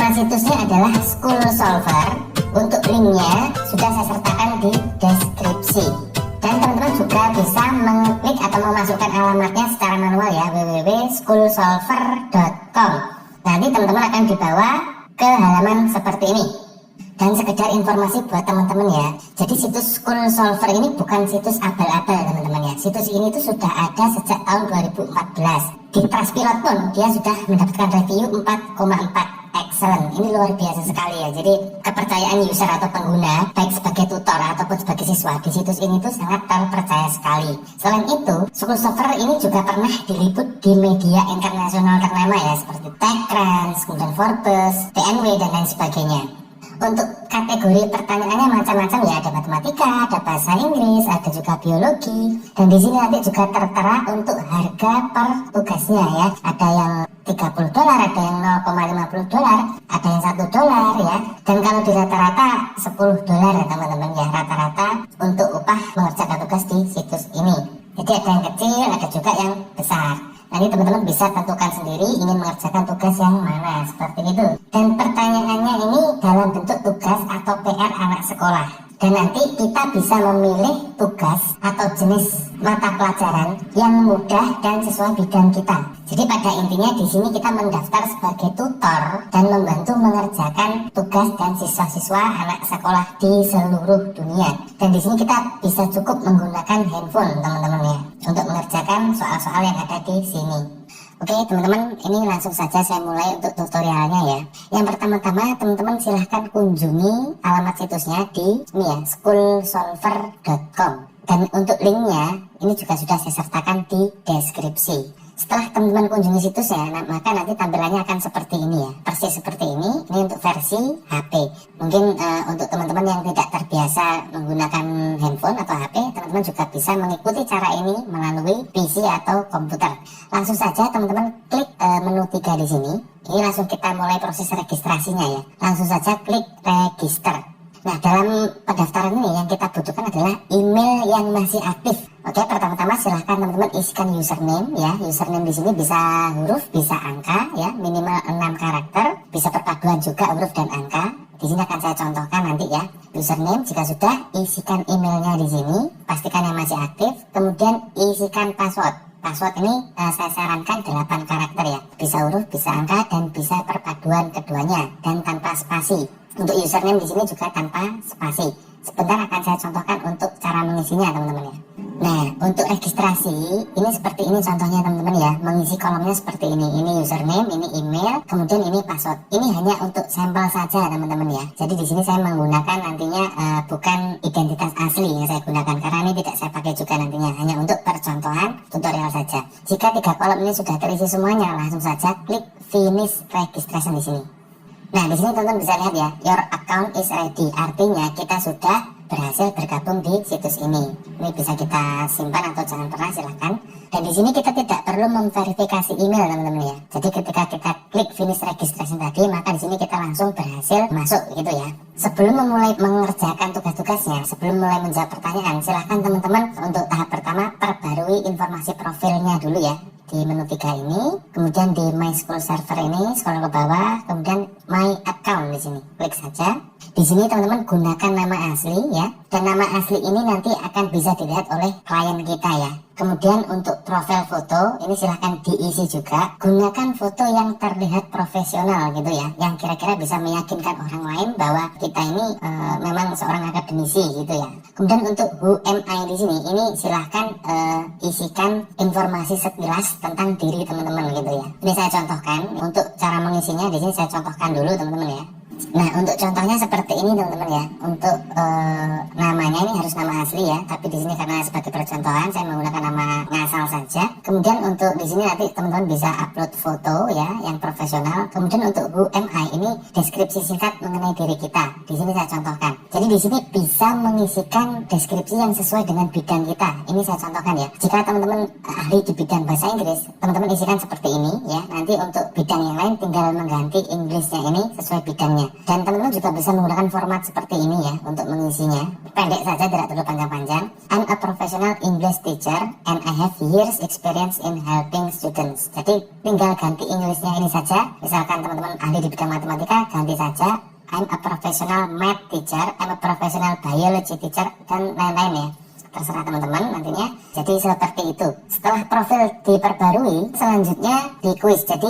Nama situsnya adalah School Solver. Untuk linknya sudah saya sertakan di deskripsi. Dan teman-teman juga bisa mengklik atau memasukkan alamatnya secara manual ya, www.schoolsolver.com. Nanti teman-teman akan dibawa ke halaman seperti ini. Dan sekedar informasi buat teman-teman ya, jadi situs School Solver ini bukan situs abal-abal teman-teman ya. Situs ini tuh sudah ada sejak tahun 2014. Di Trustpilot pun dia sudah mendapatkan review 4,4. Excellent, ini luar biasa sekali ya. Jadi kepercayaan user atau pengguna, baik sebagai tutor ataupun sebagai siswa, di situs ini tuh sangat terpercaya sekali. Selain itu, School Solver ini juga pernah diliput di media internasional ternama ya, seperti TechCrunch, kemudian Forbes, TNW, dan lain sebagainya. Untuk kategori pertanyaannya macam-macam ya, ada matematika, ada bahasa Inggris, ada juga biologi. Dan di sini nanti juga tertera untuk harga per tugasnya ya. Ada yang $30, ada yang $0,50, ada yang $1 ya. Dan kalau di rata-rata $10 ya teman-teman ya, rata-rata untuk upah mengerjakan tugas di situs ini. Jadi ada yang kecil, ada juga yang besar. Nanti teman-teman bisa tentukan sendiri ingin mengerjakan tugas yang mana, seperti itu. Dan pertanyaannya ini dalam bentuk tugas atau PR anak sekolah. Dan nanti kita bisa memilih tugas atau jenis mata pelajaran yang mudah dan sesuai bidang kita. Jadi pada intinya di sini kita mendaftar sebagai tutor dan membantu mengerjakan tugas dan siswa-siswa anak sekolah di seluruh dunia. Dan di sini kita bisa cukup menggunakan handphone teman-teman ya, untuk mengerjakan soal-soal yang ada di sini. Oke teman-teman, ini langsung saja saya mulai untuk tutorialnya ya. Yang pertama-tama teman-teman silahkan kunjungi alamat situsnya di ini ya, schoolsolver.com. Dan untuk linknya ini juga sudah saya sertakan di deskripsi. Setelah teman-teman kunjungi situsnya, maka nanti tampilannya akan seperti ini ya, persis seperti ini. Ini untuk versi HP. Mungkin untuk teman-teman yang tidak terbiasa menggunakan handphone atau HP, teman-teman juga bisa mengikuti cara ini melalui PC atau komputer. Langsung saja teman-teman klik menu 3 di sini. Ini langsung kita mulai proses registrasinya ya. Langsung saja klik register. Nah, dalam pendaftaran ini yang kita butuhkan adalah email yang masih aktif. Oke, pertama-tama silahkan teman-teman isikan username ya. Username di sini bisa huruf, bisa angka ya, minimal 6 karakter, bisa perpaduan juga huruf dan angka. Di sini akan saya contohkan nanti ya. Username, jika sudah, isikan emailnya di sini, pastikan yang masih aktif, kemudian isikan password. Password ini saya sarankan 8 karakter ya. Bisa huruf, bisa angka, dan bisa perpaduan keduanya dan tanpa spasi. Untuk username di sini juga tanpa spasi. Sebentar akan saya contohkan untuk cara mengisinya teman-teman ya. Nah, untuk registrasi ini seperti ini contohnya teman-teman ya. Mengisi kolomnya seperti ini. Ini username, ini email, kemudian ini password. Ini hanya untuk sampel saja teman-teman ya. Jadi di sini saya menggunakan nantinya bukan identitas asli yang saya gunakan, karena ini tidak saya pakai juga nantinya. Hanya untuk percontohan tutorial saja. Jika 3 kolom ini sudah terisi semuanya, langsung saja klik finish registration di sini. Nah, di sini teman-teman bisa lihat ya, your account is ready. Artinya kita sudah berhasil bergabung di situs ini. Ini bisa kita simpan atau jangan pernah, silahkan. Dan di sini kita tidak perlu memverifikasi email teman-teman ya. Jadi ketika kita klik finish registration tadi, maka di sini kita langsung berhasil masuk gitu ya. Sebelum memulai mengerjakan tugas-tugasnya, sebelum mulai menjawab pertanyaan, silahkan teman-teman untuk tahap pertama perbarui informasi profilnya dulu ya. Di menu 3 ini, kemudian di My School Server ini scroll ke bawah, kemudian My Account di sini, klik saja. Di sini teman-teman gunakan nama asli ya, dan nama asli ini nanti akan bisa dilihat oleh klien kita ya. Kemudian untuk profil foto ini silahkan diisi juga, gunakan foto yang terlihat profesional gitu ya, yang kira-kira bisa meyakinkan orang lain bahwa kita ini memang seorang akademisi gitu ya. Kemudian untuk who am I di sini, ini silahkan isikan informasi sekilas tentang diri teman-teman gitu ya. Ini saya contohkan untuk cara mengisinya, di sini saya contohkan dulu teman-teman ya. Nah, untuk contohnya seperti ini teman-teman ya. Untuk namanya ini harus nama asli ya, tapi di sini karena sebagai percontohan saya menggunakan nama ngasal saja. Kemudian untuk di sini nanti teman-teman bisa upload foto ya yang profesional. Kemudian untuk who am I ini deskripsi singkat mengenai diri kita. Di sini saya contohkan. Jadi di sini bisa mengisikan deskripsi yang sesuai dengan bidang kita. Ini saya contohkan ya. Jika teman-teman ahli di bidang bahasa Inggris, teman-teman isikan seperti ini ya. Nanti untuk bidang yang lain tinggal mengganti Inggrisnya ini sesuai bidangnya. Dan teman-teman juga bisa menggunakan format seperti ini ya untuk mengisinya. Pendek saja, tidak perlu panjang-panjang. I'm a professional professional English teacher and I have years experience in helping students. Jadi tinggal ganti Englishnya ini saja. Misalkan teman-teman ahli di bidang matematika, ganti saja I'm a professional math teacher, I'm a professional biology teacher, dan lain-lain ya. Terserah teman-teman nantinya. Jadi seperti itu. Setelah profil diperbarui, selanjutnya di quiz. Jadi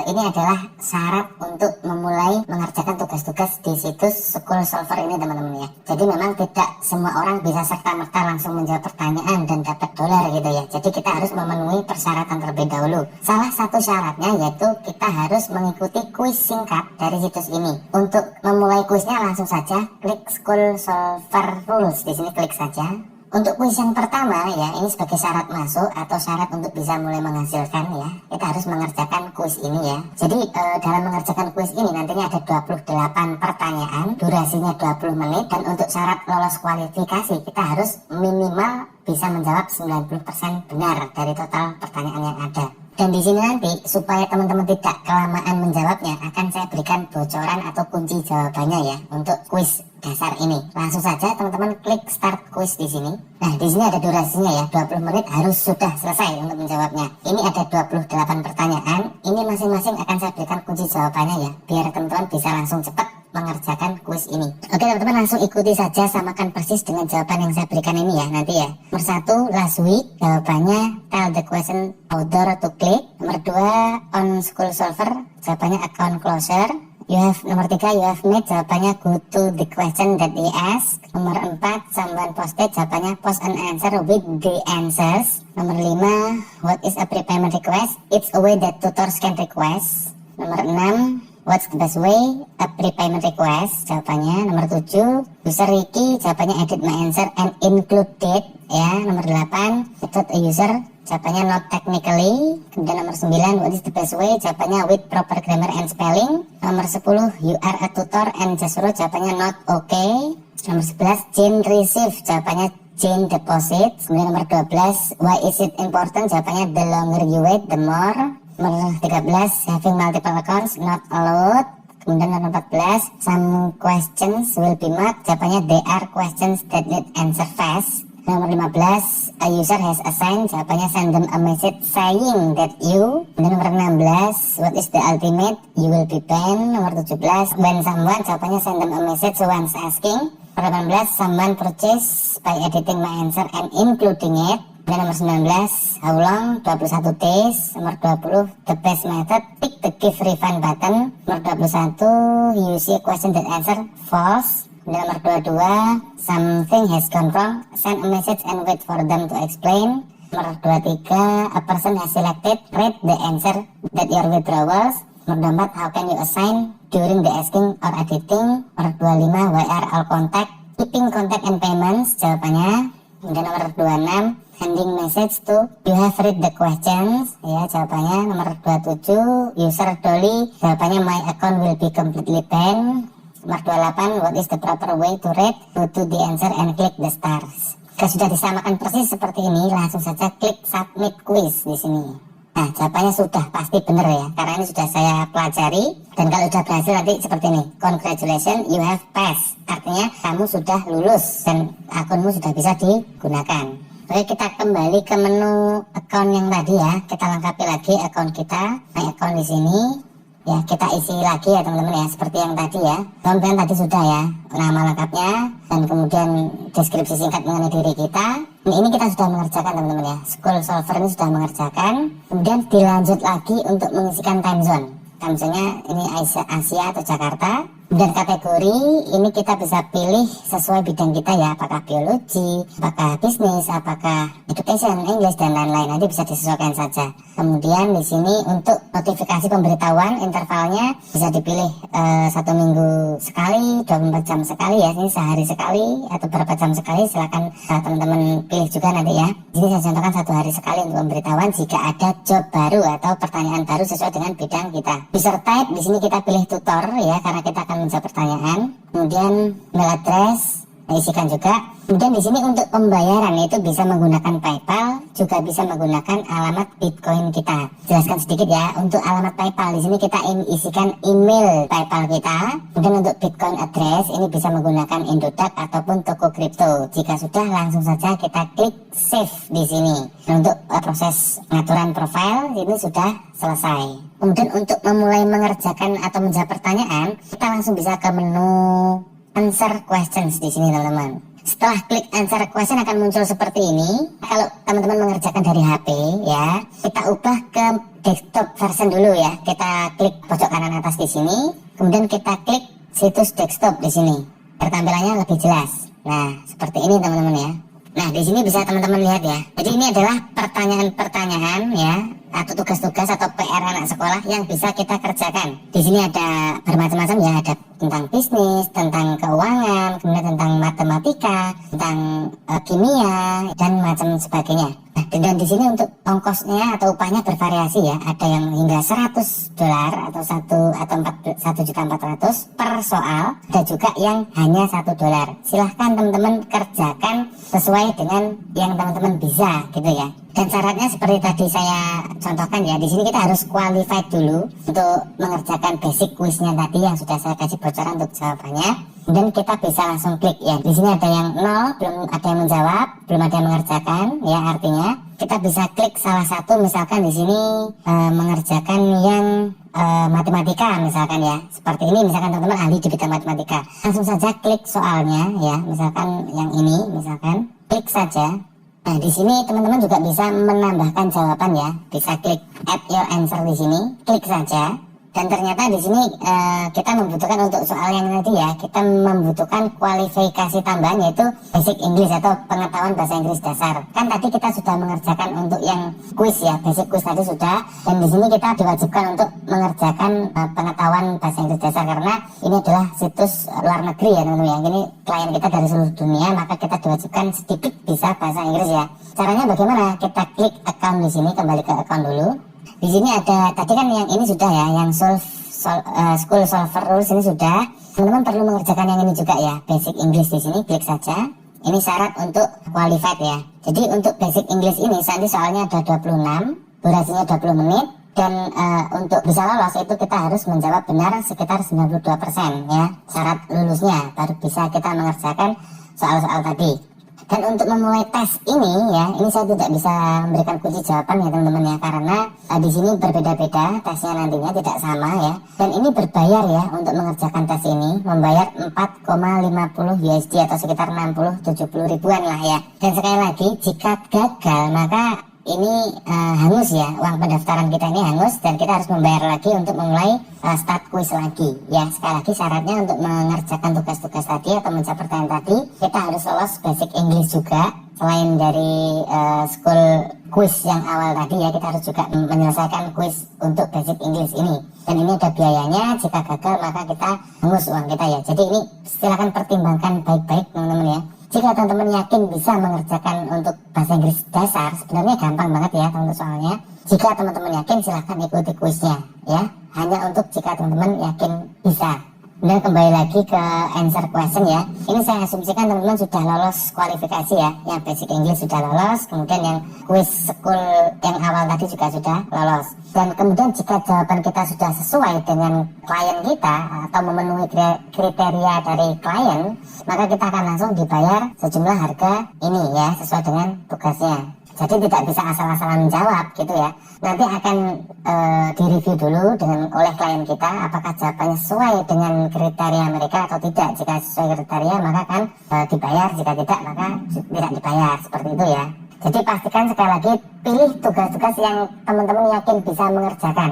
ini adalah syarat untuk memulai mengerjakan tugas-tugas di situs School Solver ini teman-teman ya. Jadi memang tidak semua orang bisa serta-merta langsung menjawab pertanyaan dan dapat dolar gitu ya. Jadi kita harus memenuhi persyaratan terlebih dahulu. Salah satu syaratnya yaitu kita harus mengikuti quiz singkat dari situs ini. Untuk memulai quiznya langsung saja klik School Solver Rules. Di sini klik saja. Untuk kuis yang pertama ya, ini sebagai syarat masuk atau syarat untuk bisa mulai menghasilkan ya, kita harus mengerjakan kuis ini ya. Jadi dalam mengerjakan kuis ini nantinya ada 28 pertanyaan, durasinya 20 menit, dan untuk syarat lolos kualifikasi kita harus minimal bisa menjawab 90% benar dari total pertanyaan yang ada. Dan di sini nanti supaya teman-teman tidak kelamaan menjawabnya, akan saya berikan bocoran atau kunci jawabannya ya untuk kuis dasar ini. Langsung saja teman-teman klik start quiz di sini. Nah, di sini ada durasinya ya, 20 menit harus sudah selesai untuk menjawabnya. Ini ada 28 pertanyaan. Ini masing-masing akan saya berikan kunci jawabannya ya, biar teman-teman bisa langsung cepat mengerjakan kuis ini. Oke teman-teman, langsung ikuti saja, samakan persis dengan jawaban yang saya berikan ini ya nanti ya. Nomor 1 last week, jawabannya tell the question order to click. Nomor 2 on School Solver, jawabannya account closure. Nomor 3 you have made, jawabannya go to the question that they ask. Nomor 4 someone posted, jawabannya post an answer with the answers. Nomor 5 what is a prepayment request, it's a way that tutors can request. Nomor 6 what's the best way a prepayment request, jawabannya. Nomor 7 user Ricky, jawabannya edit my answer and include date ya. Nomor 8 method a user, jawabannya not technically. Kemudian nomor 9 what is the best way, jawabannya with proper grammar and spelling. Nomor 10 you are a tutor and just wrote, jawabannya not okay. Nomor 11 Jane receive, jawabannya Jane deposit. Kemudian nomor 12 why is it important, jawabannya the longer you wait the more. Nomor 13 having multiple accounts not allowed. Kemudian nomor 14 some questions will be marked, jawabannya they are questions that need answer fast. Nomor 15 a user has assigned, jawabannya send them a message saying that you. Kemudian nomor 16 what is the ultimate, you will be banned. Nomor 17 when someone, jawabannya send them a message once asking. Nomor 18 someone purchase by editing my answer and including it. Dan nomor 19 how long, 21 days. Nomor 20 the best method, pick the give refund button. Nomor 21 you see a question that answer false. Dan nomor 22 something has gone wrong, send a message and wait for them to explain. Nomor 23 a person has selected, read the answer that your withdrawals. Nomor 24 how can you assign during the asking or editing. Nomor 25 why are all contact, keeping contact and payments, jawabannya. Dan nomor 26 sending message to you have read the questions ya, jawabannya. Nomor 27 user Dolly, jawabannya my account will be completely banned. Nomor 28 what is the proper way to read, go to the answer and click the stars. Jika sudah disamakan persis seperti ini, langsung saja klik submit quiz di sini. Nah, jawabannya sudah pasti benar ya, karena ini sudah saya pelajari. Dan kalau sudah berhasil nanti seperti ini, congratulations you have passed, artinya kamu sudah lulus dan akunmu sudah bisa digunakan. Oke, kita kembali ke menu account yang tadi ya. Kita lengkapi lagi account kita, my account di sini. Ya, kita isi lagi ya teman-teman ya, seperti yang tadi ya. Kemudian tadi sudah ya, nama lengkapnya dan kemudian deskripsi singkat mengenai diri kita. Ini kita sudah mengerjakan teman-teman ya. School Solver ini sudah mengerjakan. Kemudian dilanjut lagi untuk mengisikan time zone. Time zone-nya ini Asia atau Jakarta. Dan kategori ini kita bisa pilih sesuai bidang kita ya, apakah biologi, apakah bisnis, apakah education, English, dan lain-lain. Nanti bisa disesuaikan saja. Kemudian di sini untuk notifikasi pemberitahuan intervalnya bisa dipilih 1 minggu sekali, 24 jam sekali ya, ini sehari sekali atau berapa jam sekali, silakan teman-teman pilih juga nanti ya. Di sini saya contohkan 1 hari sekali untuk pemberitahuan jika ada job baru atau pertanyaan baru sesuai dengan bidang kita. User type di sini kita pilih tutor ya, karena kita akan menjawab pertanyaan. Kemudian email address isikan juga. Kemudian di sini untuk pembayaran itu bisa menggunakan PayPal, juga bisa menggunakan alamat Bitcoin kita. Jelaskan sedikit ya, untuk alamat PayPal di sini kita isikan email PayPal kita. Kemudian untuk Bitcoin address ini bisa menggunakan Indodax ataupun toko kripto. Jika sudah, langsung saja kita klik save di sini. Dan untuk proses pengaturan profile ini sudah selesai. Kemudian untuk memulai mengerjakan atau menjawab pertanyaan, kita langsung bisa ke menu answer questions di sini teman-teman. Setelah klik answer question akan muncul seperti ini. Kalau teman-teman mengerjakan dari HP ya, kita ubah ke desktop version dulu ya. Kita klik pojok kanan atas di sini, kemudian kita klik situs desktop di sini. Tampilannya lebih jelas. Nah, seperti ini teman-teman ya. Nah, di sini bisa teman-teman lihat ya. Jadi ini adalah pertanyaan-pertanyaan ya, atau tugas-tugas atau PR anak sekolah yang bisa kita kerjakan. Di sini ada bermacam-macam ya, ada tentang bisnis, tentang keuangan, kemudian tentang matematika, tentang kimia dan macam sebagainya. Nah, dan di sini untuk ongkosnya atau upahnya bervariasi ya. Ada yang hingga $100 atau 1.400.000 per soal. Ada juga yang hanya $1. Silahkan teman-teman kerjakan sesuai dengan yang teman-teman bisa gitu ya. Dan syaratnya seperti tadi saya contohkan ya, di sini kita harus qualified dulu untuk mengerjakan basic quiznya tadi yang sudah saya kasih bocoran untuk jawabannya. Kemudian kita bisa langsung klik ya. Di sini ada yang 0, belum ada yang menjawab, belum ada yang mengerjakan ya, artinya kita bisa klik salah satu, misalkan di sini mengerjakan yang matematika misalkan ya. Seperti ini misalkan teman-teman ahli di bidang matematika. Langsung saja klik soalnya ya, misalkan yang ini misalkan, klik saja. Nah, di sini teman-teman juga bisa menambahkan jawaban ya. Bisa klik add your answer di sini, klik saja. Dan ternyata di sini kita membutuhkan untuk soal yang tadi ya, kita membutuhkan kualifikasi tambahan yaitu basic English atau pengetahuan bahasa Inggris dasar. Kan tadi kita sudah mengerjakan untuk yang quiz ya, basic quiz tadi sudah. Dan di sini kita diwajibkan untuk mengerjakan pengetahuan bahasa Inggris dasar karena ini adalah situs luar negeri ya teman-teman ya. Ini klien kita dari seluruh dunia, maka kita diwajibkan sedikit bisa bahasa Inggris ya. Caranya bagaimana? Kita klik account di sini, kembali ke account dulu. Di sini ada, tadi kan yang ini sudah ya, yang school solver rules ini sudah. Teman-teman perlu mengerjakan yang ini juga ya, basic English di sini, klik saja. Ini syarat untuk qualified ya. Jadi untuk basic English ini, nanti soalnya ada 26, durasinya 20 menit. Dan untuk bisa lolos itu kita harus menjawab benar sekitar 92% ya, syarat lulusnya. Baru bisa kita mengerjakan soal-soal tadi. Dan untuk memulai tes ini ya, ini saya tidak bisa memberikan kunci jawaban ya teman-teman ya, karena di sini berbeda-beda tesnya nantinya, tidak sama ya. Dan ini berbayar ya untuk mengerjakan tes ini, membayar 4,50 USD atau sekitar 60-70 ribuan lah ya. Dan sekali lagi, jika gagal maka ini hangus ya, uang pendaftaran kita ini hangus dan kita harus membayar lagi untuk memulai start quiz lagi ya. Sekali lagi syaratnya untuk mengerjakan tugas-tugas tadi atau menjawab pertanyaan tadi, kita harus lolos basic English juga. Selain dari school quiz yang awal tadi ya, kita harus juga menyelesaikan quiz untuk basic English ini. Dan ini ada biayanya, jika gagal maka kita hangus uang kita ya. Jadi ini silakan pertimbangkan baik-baik teman-teman ya. Jika teman-teman yakin bisa mengerjakan untuk bahasa Inggris dasar, sebenarnya gampang banget ya teman-teman soalnya. Jika teman-teman yakin silahkan ikuti kuisnya ya. Hanya untuk jika teman-teman yakin bisa. Dan kembali lagi ke answer question ya. Ini saya asumsikan teman-teman sudah lolos kualifikasi ya. Yang basic English sudah lolos, kemudian yang quiz school yang awal tadi juga sudah lolos. Dan kemudian jika jawaban kita sudah sesuai dengan klien kita atau memenuhi kriteria dari klien, maka kita akan langsung dibayar sejumlah harga ini ya, sesuai dengan tugasnya. Jadi tidak bisa asal-asalan menjawab gitu ya. Nanti akan direview dulu oleh klien kita apakah jawabannya sesuai dengan kriteria mereka atau tidak. Jika sesuai kriteria maka akan dibayar, jika tidak maka tidak dibayar, seperti itu ya. Jadi pastikan sekali lagi pilih tugas-tugas yang teman-teman yakin bisa mengerjakan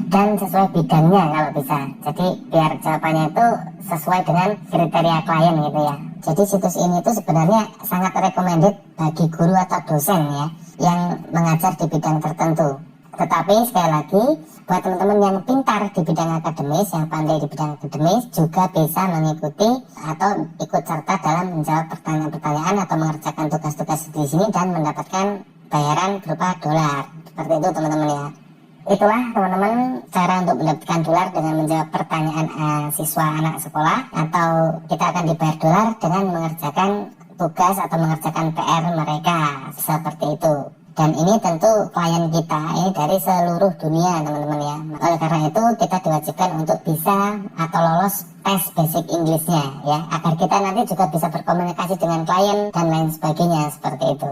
dan sesuai bidangnya kalau bisa. Jadi biar jawabannya itu sesuai dengan kriteria klien gitu ya. Jadi situs ini itu sebenarnya sangat recommended bagi guru atau dosen ya yang mengajar di bidang tertentu. Tetapi sekali lagi buat teman-teman yang pintar di bidang akademis, yang pandai di bidang akademis juga bisa mengikuti atau ikut serta dalam menjawab pertanyaan-pertanyaan atau mengerjakan tugas-tugas di sini dan mendapatkan bayaran berupa dolar. Seperti itu teman-teman ya. Itulah teman-teman cara untuk mendapatkan dolar dengan menjawab pertanyaan siswa anak sekolah, atau kita akan dibayar dolar dengan mengerjakan tugas atau mengerjakan PR mereka, seperti itu. Dan ini tentu klien kita ini dari seluruh dunia teman-teman ya. Oleh karena itu kita diwajibkan untuk bisa atau lolos tes basic Englishnya ya, agar kita nanti juga bisa berkomunikasi dengan klien dan lain sebagainya, seperti itu.